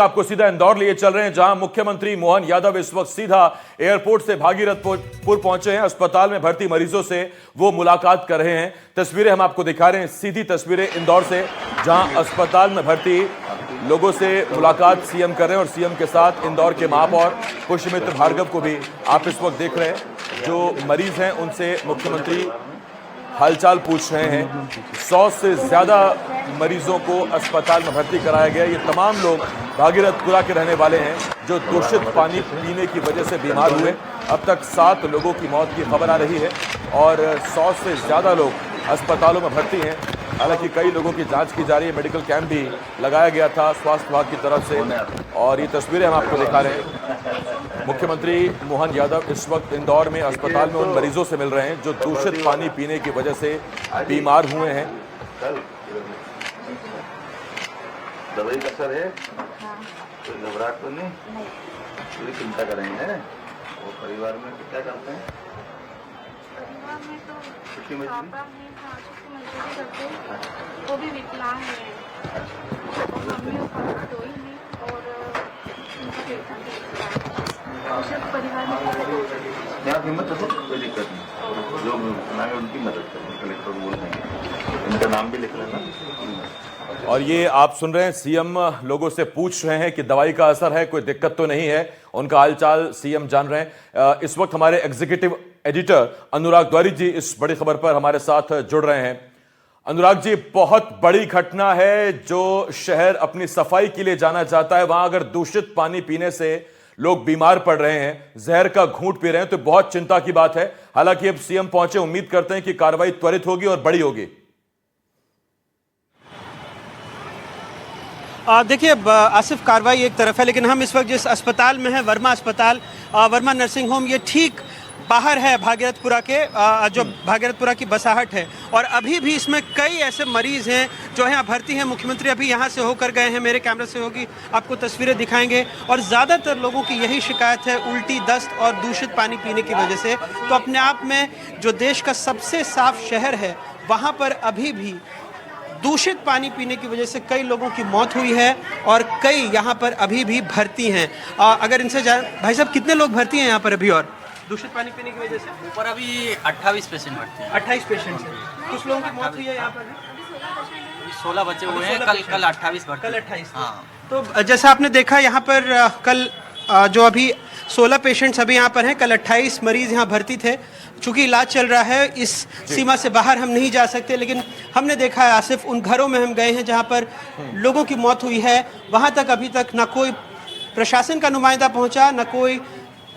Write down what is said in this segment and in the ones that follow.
एक आपको सीधा इंदौर लिए चल रहे हैं, जहां मुख्यमंत्री मोहन यादव इस वक्त सीधा एयरपोर्ट से भागीरथपुर पहुंचे हैं। अस्पताल में भर्ती मरीजों से वो मुलाकात कर रहे हैं। तस्वीरें हम आपको दिखा रहे हैं, सीधी तस्वीरें इंदौर से, जहां अस्पताल में भर्ती लोगों से मुलाकात सीएम कर रहे हैं। और सीएम के साथ इंदौर के महापौर पुष्यमित्र भार्गव को भी आप इस वक्त देख रहे हैं। जो मरीज हैं उनसे मुख्यमंत्री हालचाल पूछ रहे हैं। 100 से ज्यादा मरीजों को अस्पताल में भर्ती कराया गया। ये तमाम लोग भागीरथपुरा के रहने वाले हैं जो दूषित पानी पीने की वजह से बीमार हुए। अब तक 7 लोगों की मौत की खबर आ रही है और 100 से ज्यादा लोग अस्पतालों में भर्ती हैं। हालांकि कई लोगों की जांच की जा रही है। मेडिकल कैंप भी लगाया गया था स्वास्थ्य विभाग की तरफ से। और ये तस्वीरें हम आपको दिखा रहे हैं। मुख्यमंत्री मोहन यादव इस वक्त इंदौर में अस्पताल में उन मरीजों से मिल रहे हैं जो दूषित पानी पीने की वजह से बीमार हुए हैं। दवाई का असर है, कोई घबराहट तो नहीं, पूरी चिंता करेंगे। और परिवार में क्या करते हैं? परिवार में तो छुट्टी मजदूरी करते हैं, वो भी विकलांग है। और मम्मी और पापा दो ही हैं और उनका बेटा भी सब परिवार में। यहाँ हिम्मत रखो, कोई दिक्कत नहीं। जो मांगे उनकी मदद करें, कलेक्टर को बोल देंगे, उनका नाम भी लिख लेना। और ये आप सुन रहे हैं, सीएम लोगों से पूछ रहे हैं कि दवाई का असर है, कोई दिक्कत तो नहीं है। उनका हालचाल सीएम जान रहे हैं। इस वक्त हमारे एग्जीक्यूटिव एडिटर अनुराग द्वारी जी इस बड़ी खबर पर हमारे साथ जुड़ रहे हैं। अनुराग जी, बहुत बड़ी घटना है। जो शहर अपनी सफाई के लिए जाना चाहता है, वहां अगर दूषित पानी पीने से लोग बीमार पड़ रहे हैं, जहर का घूंट पी रहे हैं, तो बहुत चिंता की बात है। हालांकि अब सीएम पहुंचे, उम्मीद करते हैं कि कार्रवाई त्वरित होगी और बड़ी होगी। देखिए आसिफ, कार्रवाई एक तरफ है, लेकिन हम इस वक्त जिस अस्पताल में हैं, वर्मा अस्पताल, वर्मा नर्सिंग होम, ये ठीक बाहर है भागीरथपुरा के, जो भागीरथपुरा की बसाहट है। और अभी भी इसमें कई ऐसे मरीज हैं जो यहाँ भर्ती हैं। मुख्यमंत्री अभी यहाँ से होकर गए हैं, मेरे कैमरे से होगी, आपको तस्वीरें दिखाएंगे। और ज़्यादातर लोगों की यही शिकायत है, उल्टी, दस्त और दूषित पानी पीने की वजह से। तो अपने आप में जो देश का सबसे साफ शहर है, वहाँ पर अभी भी दूषित पानी पीने की वजह से कई लोगों की मौत हुई है और कई यहाँ पर अभी भी भर्ती हैं। अगर इनसे भाई साहब, कितने लोग भर्ती हैं यहाँ पर अभी और दूषित पानी पीने की वजह से? ऊपर अभी 28 पेशेंट भर्ती हैं। 28 पेशेंट हैं। कुछ लोगों की मौत हुई है यहाँ पर? 16 बचे हुए हैं। कल 28 भर्ती। कल 28। हाँ। तो जैसा आपने देखा यहाँ पर कल जो अभी 16 पेशेंट्स अभी यहाँ पर हैं, कल 28 मरीज यहाँ भर्ती थे। चूँकि इलाज चल रहा है, इस सीमा से बाहर हम नहीं जा सकते, लेकिन हमने देखा है आसिफ, उन घरों में हम गए हैं जहाँ पर लोगों की मौत हुई है, वहाँ तक अभी तक ना कोई प्रशासन का नुमाइंदा पहुँचा, ना कोई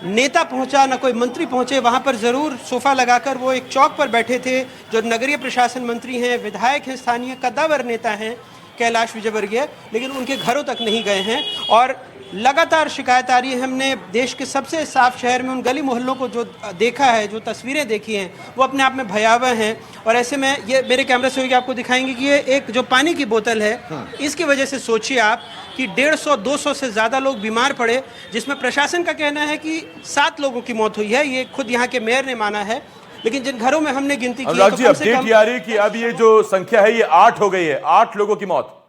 नेता पहुँचा, ना कोई मंत्री पहुँचे। वहाँ पर ज़रूर सोफ़ा लगाकर वो एक चौक पर बैठे थे। जो नगरीय प्रशासन मंत्री हैं, विधायक हैं, स्थानीय कद्दावर नेता हैं कैलाश विजयवर्गीय, लेकिन उनके घरों तक नहीं गए हैं। और लगातार शिकायत आ रही है। हमने देश के सबसे साफ शहर में उन गली मोहल्लों को जो देखा है, जो तस्वीरें देखी हैं, वो अपने आप में भयावह हैं। और ऐसे में ये मेरे कैमरे से होगी, आपको दिखाएंगे कि ये एक जो पानी की बोतल है, इसकी वजह से सोचिए आप कि 150-200 से ज़्यादा लोग बीमार पड़े, जिसमें प्रशासन का कहना है कि 7 लोगों की मौत हुई है। ये खुद यहाँ के मेयर ने माना है। लेकिन जिन घरों में हमने गिनती की, अनुराग जी, अपडेट आ रही है कि अब ये जो संख्या है, ये 8 हो गई है। 8 लोगों की मौत।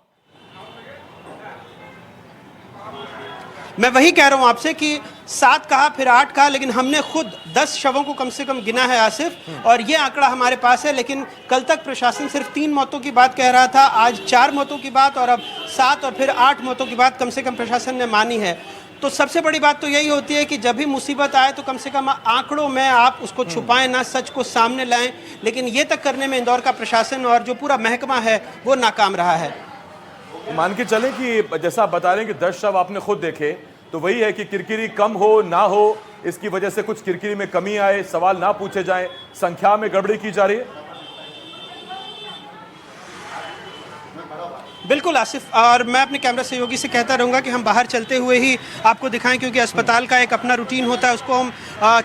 मैं वही कह रहा हूं आपसे कि 7 कहा, फिर 8 कहा, लेकिन हमने खुद 10 शवों को कम से कम गिना है आसिफ। और ये आंकड़ा हमारे पास है। लेकिन कल तक प्रशासन सिर्फ 3 मौतों की बात कह रहा था, आज 4 मौतों की बात, और अब 7 और फिर 8 मौतों की बात कम से कम प्रशासन ने मानी है। तो सबसे बड़ी बात तो यही होती है कि जब भी मुसीबत आए तो कम से कम आंकड़ों में आप उसको छुपाएं ना, सच को सामने लाएं। लेकिन ये तक करने में इंदौर का प्रशासन और जो पूरा महकमा है वो नाकाम रहा है। मान के चलें कि जैसा आप बता रहे हैं कि 10 शव आपने खुद देखे, तो वही है कि किरकिरी कम हो ना हो, इसकी वजह से कुछ किरकिरी में कमी आए, सवाल ना पूछे जाएं, संख्या में गड़बड़ी की जा रही है। बिल्कुल आसिफ, और मैं अपने कैमरा सहयोगी से कहता रहूँगा कि हम बाहर चलते हुए ही आपको दिखाएं, क्योंकि अस्पताल का एक अपना रूटीन होता है, उसको हम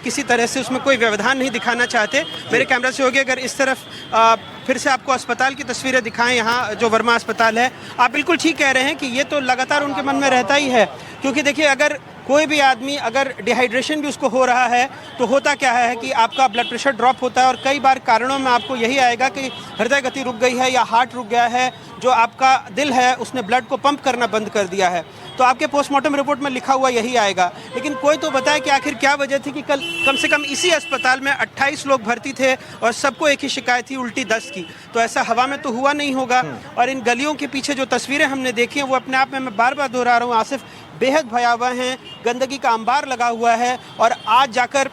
किसी तरह से उसमें कोई व्यवधान नहीं दिखाना चाहते। मेरे कैमरा सहयोगी अगर इस तरफ फिर से आपको अस्पताल की तस्वीरें दिखाएं, यहाँ जो वर्मा अस्पताल है। आप बिल्कुल ठीक कह रहे हैं कि ये तो लगातार उनके मन में रहता ही है, क्योंकि देखिए, अगर कोई भी आदमी अगर डिहाइड्रेशन भी उसको हो रहा है तो होता क्या है कि आपका ब्लड प्रेशर ड्रॉप होता है। और कई बार कारणों में आपको यही आएगा कि हृदय गति रुक गई है या हार्ट रुक गया है, जो आपका दिल है उसने ब्लड को पंप करना बंद कर दिया है। तो आपके पोस्टमार्टम रिपोर्ट में लिखा हुआ यही आएगा। लेकिन कोई तो बताए कि आखिर क्या वजह थी कि कल कम से कम इसी अस्पताल में 28 लोग भर्ती थे और सबको एक ही शिकायत थी, उल्टी दस्त की। तो ऐसा हवा में तो हुआ नहीं होगा। और इन गलियों के पीछे जो तस्वीरें हमने देखी हैं वो अपने आप में मैं बार बार दोहरा रहा हूँ आसिफ, बेहद भयावह हैं। गंदगी का अंबार लगा हुआ है और आज जाकर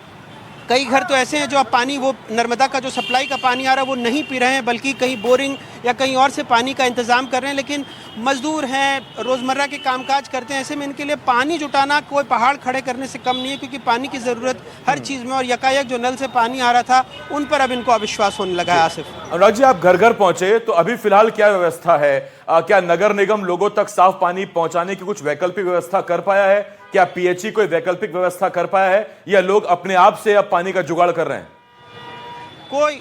कई घर तो ऐसे हैं जो अब पानी, वो नर्मदा का जो सप्लाई का पानी आ रहा है वो नहीं पी रहे हैं, बल्कि कहीं बोरिंग या कहीं और से पानी का इंतज़ाम कर रहे हैं। लेकिन मजदूर हैं, रोज़मर्रा के कामकाज करते हैं, ऐसे में इनके लिए पानी जुटाना कोई पहाड़ खड़े करने से कम नहीं है, क्योंकि पानी की ज़रूरत हर चीज़ में। और यकायक जो नल से पानी आ रहा था उन पर अब इनको अविश्वास होने लगा है। आसिफ, अनुराग जी, आप घर घर पहुंचे तो अभी फिलहाल क्या व्यवस्था है? क्या नगर निगम लोगों तक साफ पानी पहुंचाने की कुछ वैकल्पिक व्यवस्था कर पाया है? क्या पीएचई कोई वैकल्पिक व्यवस्था कर पाया है, या लोग अपने आप से अब पानी का जुगाड़ कर रहे हैं? कोई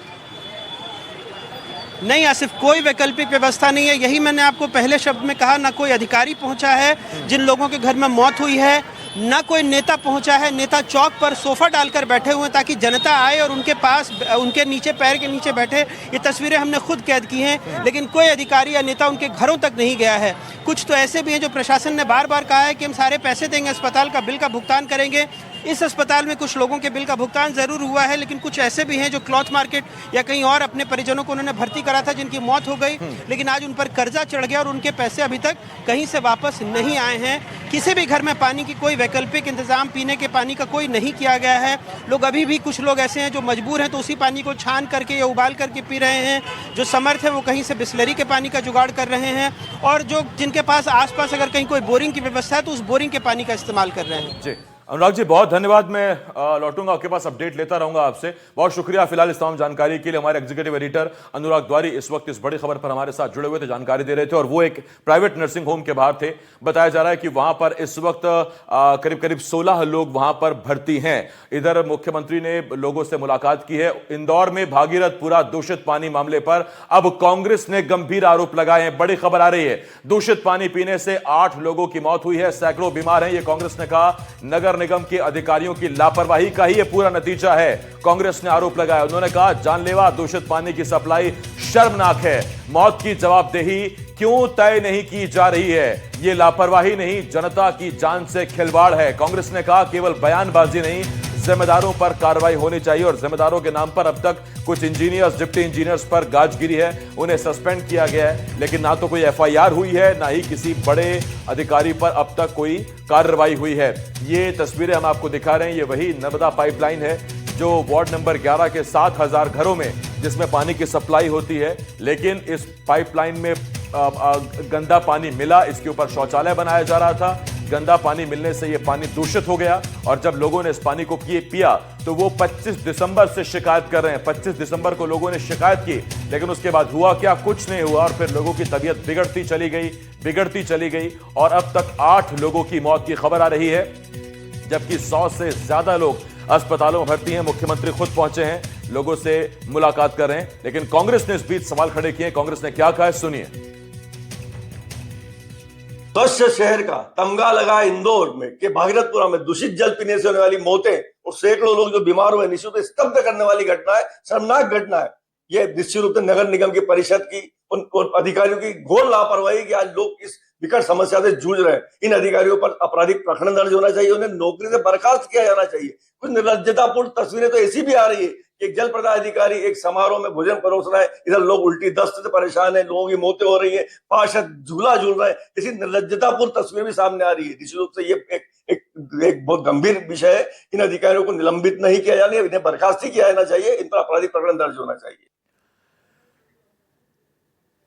नहीं आसिफ, कोई वैकल्पिक व्यवस्था नहीं है। यही मैंने आपको पहले शब्द में कहा, ना कोई अधिकारी पहुंचा है जिन लोगों के घर में मौत हुई है, ना कोई नेता पहुंचा है। नेता चौक पर सोफा डालकर बैठे हुए हैं ताकि जनता आए और उनके पास, उनके नीचे, पैर के नीचे बैठे। ये तस्वीरें हमने खुद कैद की हैं। लेकिन कोई अधिकारी या नेता उनके घरों तक नहीं गया है। कुछ तो ऐसे भी हैं जो प्रशासन ने बार बार कहा है कि हम सारे पैसे देंगे, अस्पताल का बिल का भुगतान करेंगे। इस अस्पताल में कुछ लोगों के बिल का भुगतान ज़रूर हुआ है, लेकिन कुछ ऐसे भी हैं जो क्लॉथ मार्केट या कहीं और अपने परिजनों को उन्होंने भर्ती करा था, जिनकी मौत हो गई, लेकिन आज उन पर कर्जा चढ़ गया और उनके पैसे अभी तक कहीं से वापस नहीं आए हैं। किसी भी घर में पानी की कोई वैकल्पिक इंतजाम, पीने के पानी का कोई नहीं किया गया है। लोग अभी भी, कुछ लोग ऐसे हैं जो मजबूर हैं तो उसी पानी को छान करके या उबाल करके पी रहे हैं। जो समर्थ है वो कहीं से बिस्लरी के पानी का जुगाड़ कर रहे हैं, और जो जिनके पास आसपास अगर कहीं कोई बोरिंग की व्यवस्था है तो उस बोरिंग के पानी का इस्तेमाल कर रहे हैं। जी अनुराग जी, बहुत धन्यवाद। मैं लौटूंगा आपके पास, अपडेट लेता रहूंगा आपसे। बहुत शुक्रिया फिलहाल इस तमाम जानकारी के लिए। हमारे एग्जीक्यूटिव एडिटर अनुराग द्वारी इस वक्त इस बड़ी खबर पर हमारे साथ जुड़े हुए थे, जानकारी दे रहे थे, और वो एक प्राइवेट नर्सिंग होम के बाहर थे। बताया जा रहा है कि वहां पर इस वक्त करीब करीब 16 लोग वहां पर भर्ती हैं। इधर मुख्यमंत्री ने लोगों से मुलाकात की है। इंदौर में भागीरथपुरा दूषित पानी मामले पर अब कांग्रेस ने गंभीर आरोप लगाए हैं। बड़ी खबर आ रही है, दूषित पानी पीने से 8 लोगों की मौत हुई है, सैकड़ों बीमार हैं। यह कांग्रेस ने कहा। नगर निगम के अधिकारियों की लापरवाही का ही यह पूरा नतीजा है, कांग्रेस ने आरोप लगाया। उन्होंने कहा, जानलेवा दूषित पानी की सप्लाई शर्मनाक है। मौत की जवाबदेही क्यों तय नहीं की जा रही है? यह लापरवाही नहीं, जनता की जान से खिलवाड़ है। कांग्रेस ने कहा, केवल बयानबाजी नहीं, जिम्मेदारों पर कार्रवाई होनी चाहिए। और जिम्मेदारों के नाम पर अब तक कुछ इंजीनियर्स, डिप्टी इंजीनियर्स पर गाजगिरी है, उन्हें सस्पेंड किया गया है, लेकिन ना तो कोई एफआईआर हुई है, ना ही किसी बड़े अधिकारी पर अब तक कोई कार्रवाई हुई है। ये तस्वीरें हम आपको दिखा रहे हैं, ये वही नर्मदा पाइपलाइन है जो वार्ड नंबर 11 के 7000 घरों में, जिसमें पानी की सप्लाई होती है, लेकिन इस पाइपलाइन में गंदा पानी मिला। इसके ऊपर शौचालय बनाया जा रहा था। गंदा पानी मिलने से यह पानी दूषित हो गया, और जब लोगों ने इस पानी को पिया तो वो 25 दिसंबर से शिकायत कर रहे हैं। 25 दिसंबर को लोगों ने शिकायत की, लेकिन उसके बाद हुआ क्या? कुछ नहीं हुआ, और फिर लोगों की तबीयत बिगड़ती चली गई, और अब तक 8 लोगों की मौत की खबर आ रही है, जबकि 100 से ज्यादा लोग अस्पतालों में भर्ती हैं। मुख्यमंत्री खुद पहुंचे हैं, लोगों से मुलाकात कर रहे हैं, लेकिन कांग्रेस ने इस बीच सवाल खड़े किए। कांग्रेस ने क्या कहा है, सुनिए। स्वच्छ शहर का तमगा लगा इंदौर में कि भागीरथपुरा में दूषित जल पीने से होने वाली मौतें और सैकड़ों लोग जो बीमार हुए, निश्चित रूप से स्तब्ध करने वाली घटना है, शर्मनाक घटना है। यह निश्चित रूप से नगर निगम की परिषद की, उन अधिकारियों की घोर लापरवाही कि आज लोग इस विकट समस्या से जूझ रहे हैं। इन अधिकारियों पर आपराधिक प्रकरण दर्ज होना चाहिए, उन्हें नौकरी से बर्खास्त किया जाना चाहिए। कुछ निर्लज्जतापूर्ण तस्वीरें तो ऐसी भी आ रही है, एक जल प्रदाय अधिकारी एक समारोह में भोजन परोस रहा है, इधर लोग उल्टी दस्त से परेशान है, लोगों की मौतें हो रही है, पार्षद झूला झूल रहा है। ऐसी निर्लज्जतापूर्ण तस्वीर भी सामने आ रही है। निश्चित रूप से ये एक बहुत गंभीर विषय है। इन अधिकारियों को निलंबित नहीं किया जाना, इन्हें बर्खास्त किया जाना चाहिए, इन पर आपराधिक प्रकरण दर्ज होना चाहिए।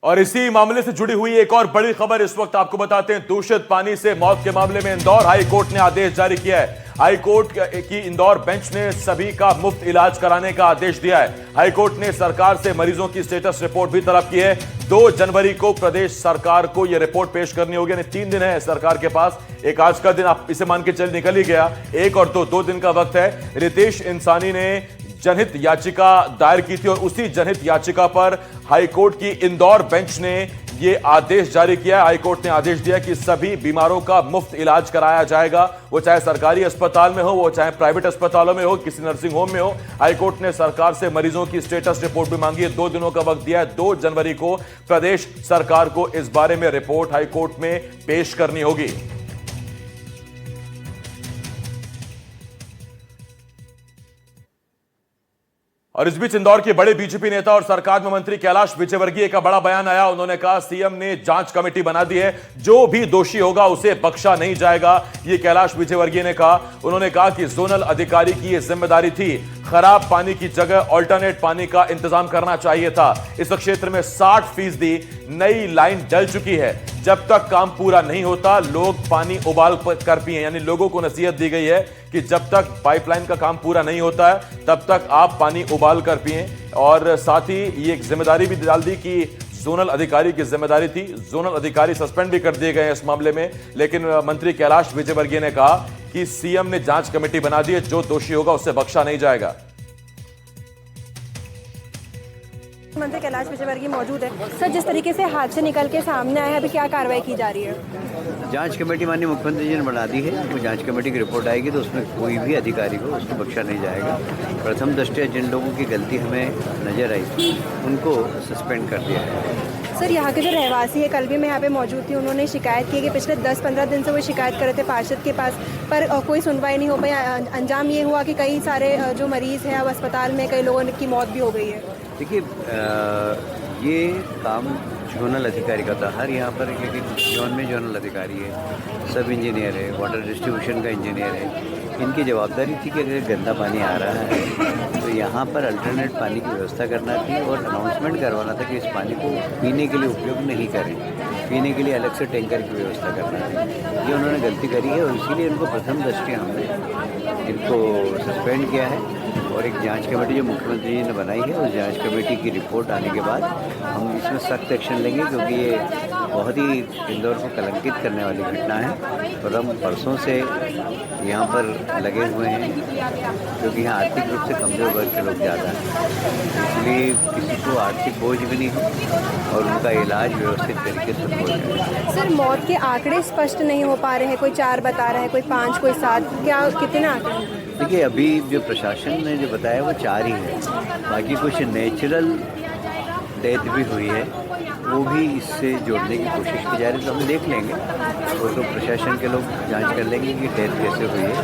और इसी मामले से जुड़ी हुई एक और बड़ी खबर इस वक्त आपको बताते हैं। दूषित पानी से मौत के मामले में इंदौर हाई कोर्ट ने आदेश जारी किया है। हाई कोर्ट की इंदौर बेंच ने सभी का मुफ्त इलाज कराने का आदेश दिया है। हाई कोर्ट ने सरकार से मरीजों की स्टेटस रिपोर्ट भी तलब की है। 2 जनवरी को प्रदेश सरकार को यह रिपोर्ट पेश करनी होगी, यानी 3 दिन है सरकार के पास। एक आज का दिन, आप इसे मान के चल निकल ही गया, 1 और 2 दिन का वक्त है। रितेश इंसानी ने जनहित याचिका दायर की थी, और उसी जनहित याचिका पर हाईकोर्ट की इंदौर बेंच ने यह आदेश जारी किया। हाईकोर्ट ने आदेश दिया कि सभी बीमारों का मुफ्त इलाज कराया जाएगा, वो चाहे सरकारी अस्पताल में हो, वो चाहे प्राइवेट अस्पतालों में हो, किसी नर्सिंग होम में हो। हाईकोर्ट ने सरकार से मरीजों की स्टेटस रिपोर्ट भी मांगी है। 2 दिनों का वक्त दिया है। 2 जनवरी को प्रदेश सरकार को इस बारे में रिपोर्ट हाईकोर्ट में पेश करनी होगी। और इस बीच इंदौर के बड़े बीजेपी नेता और सरकार में मंत्री कैलाश विजयवर्गीय का बड़ा बयान आया। उन्होंने कहा सीएम ने जांच कमेटी बना दी है, जो भी दोषी होगा उसे बख्शा नहीं जाएगा, ये कैलाश विजयवर्गीय ने कहा। उन्होंने कहा कि जोनल अधिकारी की यह जिम्मेदारी थी, खराब पानी की जगह ऑल्टरनेट पानी का इंतजाम करना चाहिए था। इस क्षेत्र में 60% नई लाइन डल चुकी है। जब तक काम पूरा नहीं होता लोग पानी उबाल कर पिए, यानी लोगों को नसीहत दी गई है कि जब तक पाइपलाइन का काम पूरा नहीं होता है तब तक आप पानी उबाल कर पिए। और साथ ही ये एक जिम्मेदारी भी डाल दी कि जोनल अधिकारी की जिम्मेदारी थी, जोनल अधिकारी सस्पेंड भी कर दिए गए इस मामले में। लेकिन मंत्री कैलाश विजयवर्गीय ने कहा कि सीएम ने जांच कमेटी बना दी है, जो दोषी होगा उससे बख्शा नहीं जाएगा। मंत्री कैलाश विजयवर्गीय मौजूद है। सर, जिस तरीके से हादसे निकल के सामने आए हैं, अभी क्या कार्रवाई की जा रही है? जांच कमेटी माननीय मुख्यमंत्री जी ने बना दी है। वो जांच कमेटी की रिपोर्ट आएगी तो उसमें कोई भी अधिकारी को उसको बख्शा नहीं जाएगा। प्रथम दृष्टया जिन लोगों की गलती हमें नजर आई उनको सस्पेंड कर दिया है। सर, यहाँ के जो रहवासी है, कल भी मैं यहाँ पे मौजूद थी, उन्होंने शिकायत की कि पिछले 10-15 दिन से वो शिकायत कर रहे थे पार्षद के पास, पर कोई सुनवाई नहीं हो पाई। अंजाम ये हुआ कि कई सारे जो मरीज़ हैं अब अस्पताल में, कई लोगों की मौत भी हो गई है। देखिए, ये काम जोनल अधिकारी का था। हर यहाँ पर क्योंकि जोन में जोनल अधिकारी है, सब इंजीनियर है, वाटर डिस्ट्रीब्यूशन का इंजीनियर है। इनकी जवाबदारी थी कि अगर गंदा पानी आ रहा है तो यहाँ पर अल्टरनेट पानी की व्यवस्था करना थी और अनाउंसमेंट करवाना था कि इस पानी को पीने के लिए उपयोग नहीं करें, पीने के लिए अलग से टैंकर की व्यवस्था करना थी। ये उन्होंने गलती करी है और इसीलिए इनको प्रथम दृष्टया हमने इनको सस्पेंड किया है। और एक जांच कमेटी जो मुख्यमंत्री जी ने बनाई है, उस जांच कमेटी की रिपोर्ट आने के बाद हम इसमें सख्त एक्शन लेंगे, क्योंकि ये बहुत ही इंदौर को कलंकित करने वाली घटना है। और हम परसों से यहाँ पर लगे हुए हैं, क्योंकि यहाँ आर्थिक रूप से कमजोर वर्ग के लोग ज़्यादा हैं, इसलिए किसी को आर्थिक बोझ भी नहीं हो और उनका इलाज व्यवस्थित तरीके से हो जाए। सर, मौत के आंकड़े स्पष्ट नहीं हो पा रहे हैं, कोई 4 बता रहा है, कोई 5, कोई 7, क्या कितने आंकड़े? देखिए, अभी जो प्रशासन ने जो बताया वो 4 ही है, बाकी कुछ नेचुरल डेथ भी हुई है, वो भी इससे जोड़ने की कोशिश की जा रही है। तो हम देख लेंगे, वो तो प्रशासन के लोग जांच कर लेंगे कि डेथ कैसे हुई है,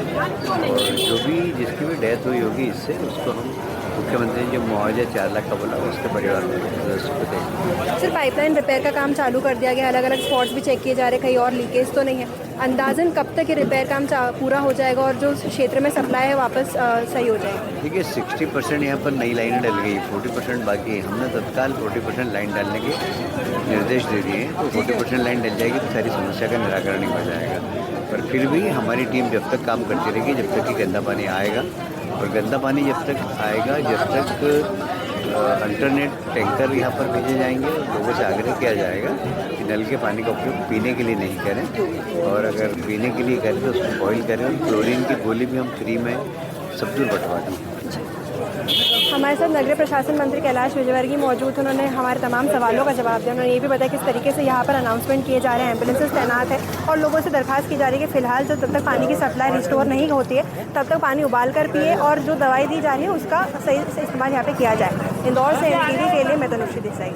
और जो भी जिसकी भी डेथ हुई होगी इससे उसको हम मुख्यमंत्री ने जो मुआवजा 4 लाख का बोला उसके परिवार में सदस्य को देंगे। सर, पाइपलाइन रिपेयर का काम चालू कर दिया गया, अलग अलग स्पॉट्स भी चेक किए जा रहे, कहीं और लीकेज तो नहीं है? अंदाजन कब तक ये रिपेयर काम पूरा हो जाएगा और जो क्षेत्र में सप्लाई है वापस सही हो जाएगा? देखिए, 60% यहाँ पर नई लाइनें डल गई, 40% बाकी है। हमने तत्काल 40% लाइन डालने के निर्देश दे दिए हैं, तो 40% लाइन डल जाएगी तो सारी समस्या का निराकरण हो जाएगा। पर फिर भी हमारी टीम जब तक काम करती रहेगी जब तक कि गंदा पानी आएगा, और गंदा पानी जब तक आएगा जब तक अल्टरनेट टैंकर यहाँ पर भेजे जाएंगे। लोगों से आग्रह किया जाएगा कि नल के पानी का उपयोग पीने के लिए नहीं करें, और अगर पीने के लिए करें तो उसको बॉईल करें। और क्लोरीन की गोली भी हम फ्री में सब दूर बंटवा दें। हमारे साथ नगरीय प्रशासन मंत्री कैलाश विजयवर्गीय मौजूद, उन्होंने हमारे तमाम सवालों का जवाब दिया। उन्होंने ये भी बताया किस तरीके से यहाँ पर अनाउंसमेंट किए जा रहे हैं, एम्बुलेंसेस तैनात है और लोगों से दरखास्त की जा रही है कि फिलहाल जब तक पानी की सप्लाई रिस्टोर नहीं होती है तब तक पानी उबाल कर पिए, और जो दवाई दी जा रही है उसका सही से इस्तेमाल यहाँ पे किया जाए। इंदौर से NTV के लिए मैं तनुश्री देसाई।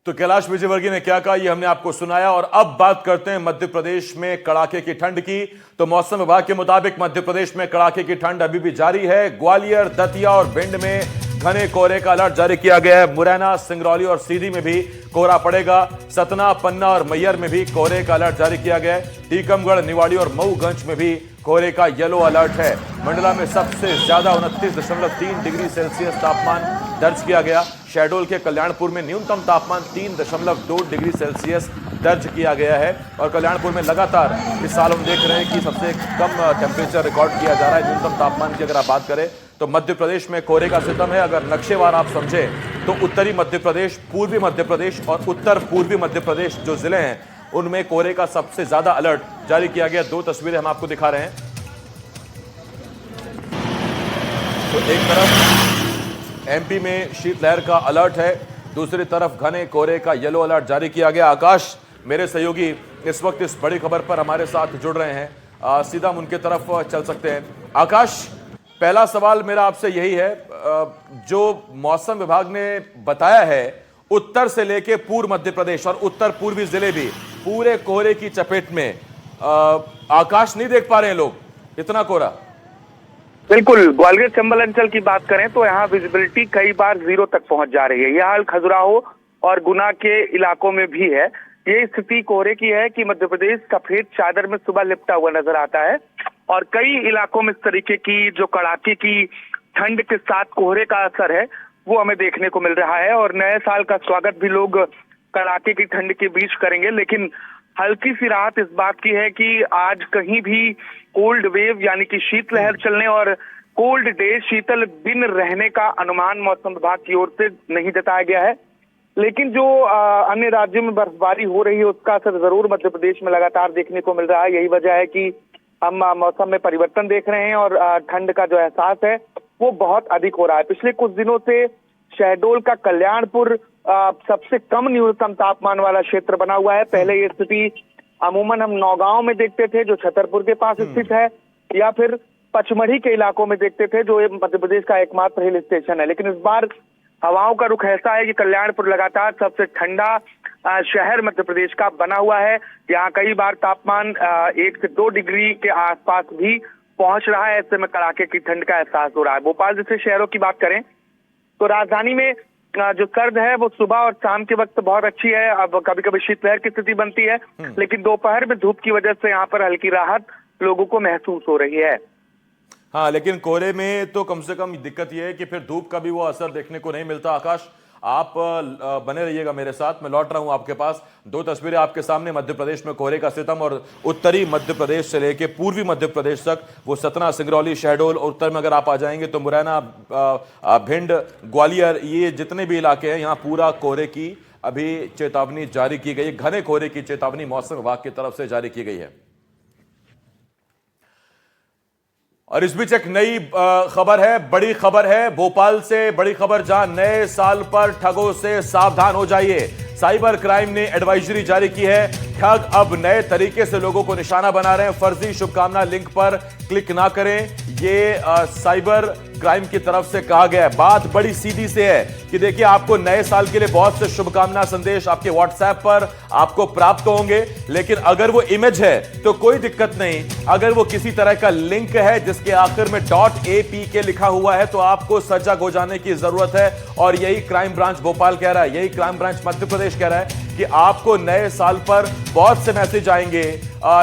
तो कैलाश विजयवर्गीय ने क्या कहा ये हमने आपको सुनाया। और अब बात करते हैं मध्य प्रदेश में कड़ाके की ठंड की। तो मौसम विभाग के मुताबिक मध्य प्रदेश में कड़ाके की ठंड अभी भी जारी है। ग्वालियर, दतिया और भिंड में घने कोहरे का अलर्ट जारी किया गया है। मुरैना, सिंगरौली और सीधी में भी कोहरा पड़ेगा। सतना, पन्ना और मैयर में भी कोहरे का अलर्ट जारी किया गया है। टीकमगढ़, निवाड़ी और मऊगंज में भी कोहरे का येलो अलर्ट है। मंडला में सबसे ज्यादा 29.3 डिग्री सेल्सियस तापमान दर्ज किया गया। शहडोल के कल्याणपुर में न्यूनतम तापमान 3.2 डिग्री सेल्सियस दर्ज किया गया है। और कल्याणपुर में लगातार इस साल हम देख रहे हैं कि सबसे कम टेम्परेचर रिकॉर्ड किया जा रहा है। न्यूनतम तापमान की अगर आप बात करें तो मध्य प्रदेश में कोहरे का सितम है। अगर नक्शेवार आप समझें तो उत्तरी मध्य प्रदेश, पूर्वी मध्य प्रदेश और उत्तर पूर्वी मध्य प्रदेश जो जिले हैं उनमें कोहरे का सबसे ज्यादा अलर्ट जारी किया गया। 2 तस्वीरें हम आपको दिखा रहे हैं। तो एक तरफ एमपी में शीतलहर का अलर्ट है, दूसरी तरफ घने कोहरे का येलो अलर्ट जारी किया गया। आकाश, मेरे सहयोगी इस वक्त इस बड़ी खबर पर हमारे साथ जुड़ रहे हैं, सीधा हम उनके तरफ चल सकते हैं। आकाश, पहला सवाल मेरा आपसे यही है, जो मौसम विभाग ने बताया है उत्तर से लेके पूर्व मध्य प्रदेश और उत्तर पूर्वी जिले भी पूरे कोहरे की चपेट में, आकाश नहीं देख पा रहे हैं लोग, इतना कोहरा। बिल्कुल, ग्वालियर चंबल अंचल की बात करें तो यहाँ विजिबिलिटी कई बार 0 तक पहुंच जा रही है। यह हाल खजुराहो और गुना के इलाकों में भी है। ये स्थिति कोहरे की है कि मध्य प्रदेश सफेद चादर में सुबह लिपटा हुआ नजर आता है और कई इलाकों में इस तरीके की जो कड़ाके की ठंड के साथ कोहरे का असर है वो हमें देखने को मिल रहा है। और नए साल का स्वागत भी लोग कड़ाके की ठंड के बीच करेंगे, लेकिन हल्की सी राहत इस बात की है कि आज कहीं भी कोल्ड वेव यानी कि शीतलहर चलने और कोल्ड डे शीतल दिन रहने का अनुमान मौसम विभाग की ओर से नहीं जताया गया है। लेकिन जो अन्य राज्यों में बर्फबारी हो रही है उसका असर जरूर मध्य प्रदेश में लगातार देखने को मिल रहा है। यही वजह है कि हम मौसम में परिवर्तन देख रहे हैं और ठंड का जो एहसास है वो बहुत अधिक हो रहा है। पिछले कुछ दिनों से शहडोल का कल्याणपुर सबसे कम न्यूनतम तापमान वाला क्षेत्र बना हुआ है। पहले ये स्थिति अमूमन हम नौगांव में देखते थे जो छतरपुर के पास स्थित है, या फिर पचमढ़ी के इलाकों में देखते थे जो मध्य प्रदेश का एकमात्र हिल स्टेशन है। लेकिन इस बार हवाओं का रुख ऐसा है कि कल्याणपुर लगातार सबसे ठंडा शहर मध्य प्रदेश का बना हुआ है। यहाँ कई बार तापमान 1 से 2 डिग्री के आसपास भी पहुंच रहा है। ऐसे में कड़ाके की ठंड का एहसास हो रहा है। भोपाल जैसे शहरों की बात करें तो राजधानी में जो सर्द है वो सुबह और शाम के वक्त बहुत अच्छी है। अब कभी कभी शीतलहर की स्थिति बनती है, लेकिन दोपहर में धूप की वजह से यहाँ पर हल्की राहत लोगों को महसूस हो रही है। हाँ, लेकिन कोहरे में तो कम से कम दिक्कत यह है कि फिर धूप का भी वो असर देखने को नहीं मिलता। आकाश, आप बने रहिएगा मेरे साथ, मैं लौट रहा हूं आपके पास। 2 तस्वीरें आपके सामने, मध्य प्रदेश में कोहरे का सितम और उत्तरी मध्य प्रदेश से लेकर पूर्वी मध्य प्रदेश तक, वो सतना, सिंगरौली, शहडोल, और उत्तर में अगर आप आ जाएंगे तो मुरैना, भिंड, ग्वालियर, ये जितने भी इलाके हैं यहाँ पूरा कोहरे की अभी चेतावनी जारी की गई है। घने कोहरे की चेतावनी मौसम विभाग की तरफ से जारी की गई है। और इस बीच एक नई खबर है, बड़ी खबर है भोपाल से, बड़ी खबर जहां नए साल पर ठगों से सावधान हो जाइए। साइबर क्राइम ने एडवाइजरी जारी की है। ठग अब नए तरीके से लोगों को निशाना बना रहे हैं। फर्जी शुभकामना लिंक पर क्लिक ना करें, ये साइबर क्राइम की तरफ से कहा गया है। बात बड़ी सीधी से है कि देखिए, आपको नए साल के लिए बहुत से शुभकामना संदेश आपके व्हाट्सएप पर आपको प्राप्त होंगे, लेकिन अगर वो इमेज है तो कोई दिक्कत नहीं। अगर वो किसी तरह का लिंक है जिसके आखिर में .apk लिखा हुआ है तो आपको सजग हो जाने की जरूरत है। और यही क्राइम ब्रांच भोपाल कह रहा है, यही क्राइम ब्रांच मध्य प्रदेश कह रहा है कि आपको नए साल पर बहुत से मैसेज आएंगे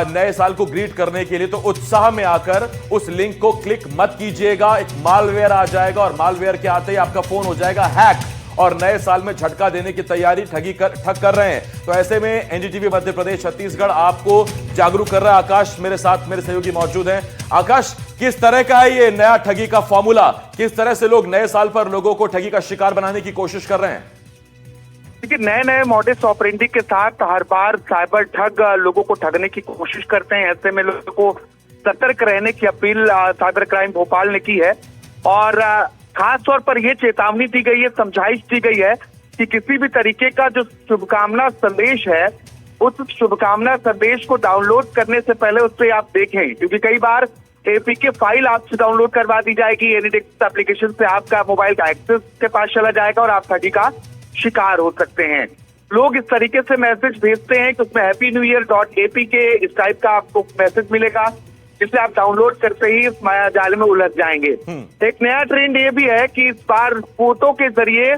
नए साल को ग्रीट करने के लिए, तो उत्साह में आकर उस लिंक को क्लिक मत कीजिएगा। एक मालवेयर आ जाएगा और मालवेयर के आते ही आपका फोन हो जाएगा हैक और नए साल में झटका देने की तैयारी ठग कर रहे हैं। तो ऐसे में एनडीटीवी मध्य प्रदेश छत्तीसगढ़ आपको जागरूक कर रहा है। आकाश मेरे साथ, मेरे सहयोगी मौजूद हैं। आकाश, किस तरह का है ये नया ठगी का फॉर्मूला? किस तरह से लोग नए साल पर लोगों को ठगी का शिकार बनाने की कोशिश कर रहे हैं? देखिए, नए मॉडस ऑपरेंडी के साथ हर बार साइबर ठग लोगों को ठगने की कोशिश करते हैं। ऐसे में लोगों को सतर्क रहने की अपील साइबर क्राइम भोपाल ने की है और खास तौर पर यह चेतावनी दी गई है, समझाइश दी गई है कि किसी भी तरीके का जो शुभकामना संदेश है उस शुभकामना संदेश को डाउनलोड करने से पहले उससे आप देखें, क्योंकि कई बार एपीके फाइल आपसे डाउनलोड करवा दी जाएगी। एनीडेक्स एप्लीकेशन से आपका मोबाइल का एक्सेस के पास चला जाएगा और आप ठगी का शिकार हो सकते हैं। लोग इस तरीके से मैसेज भेजते हैं कि उसमें हैप्पी न्यू ईयर .apk इस टाइप का आपको मैसेज मिलेगा, जिसे आप डाउनलोड करते ही इस माया जाल में उलझ जाएंगे। एक नया ट्रेंड ये भी है कि इस बार फोटो के जरिए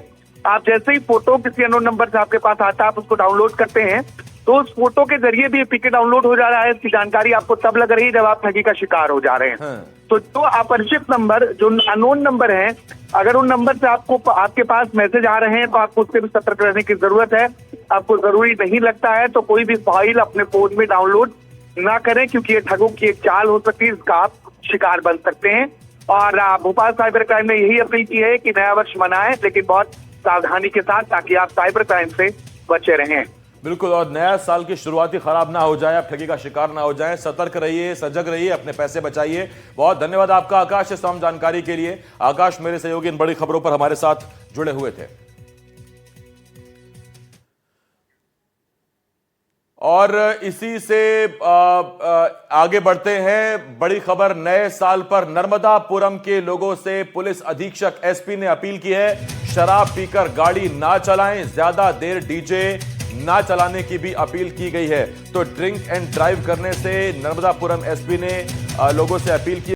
आप जैसे ही फोटो किसी अननोन नंबर से आपके पास आता है, आप उसको डाउनलोड करते हैं तो उस फोटो के जरिए भी एपीके डाउनलोड हो जा रहा है। इसकी जानकारी आपको तब लग रही है जब आप ठगी का शिकार हो जा रहे हैं। तो जो अपरिचित नंबर, जो अननोन नंबर हैं, अगर उन नंबर से आपके पास मैसेज आ रहे हैं तो आपको उससे भी सतर्क रहने की जरूरत है। आपको जरूरी नहीं लगता है तो कोई भी फाइल अपने फोन में डाउनलोड ना करें, क्योंकि ये ठगों की एक चाल हो सकती है, इसका आप शिकार बन सकते हैं। और भोपाल साइबर क्राइम ने यही अपील की है कि नया वर्ष मनाएं, लेकिन बहुत सावधानी के साथ, ताकि आप साइबर क्राइम से बचे रहें। बिल्कुल, और नया साल की शुरुआत ही खराब ना हो जाए, आप ठगी का शिकार ना हो जाएं। सतर्क रहिए, सजग रहिए, अपने पैसे बचाइए। बहुत धन्यवाद आपका आकाश, इस तमाम जानकारी के लिए। आकाश मेरे सहयोगी इन बड़ी खबरों पर हमारे साथ जुड़े हुए थे। और इसी से आगे बढ़ते हैं। बड़ी खबर, नए साल पर नर्मदापुरम के लोगों से पुलिस अधीक्षक एसपी ने अपील की है, शराब पीकर गाड़ी ना चलाएं, ज्यादा देर डीजे ना चलाने की भी अपील की गई है। तो ड्रिंक एंड ड्राइव करने से नर्मदापुरम एसपी ने लोगों से अपील की।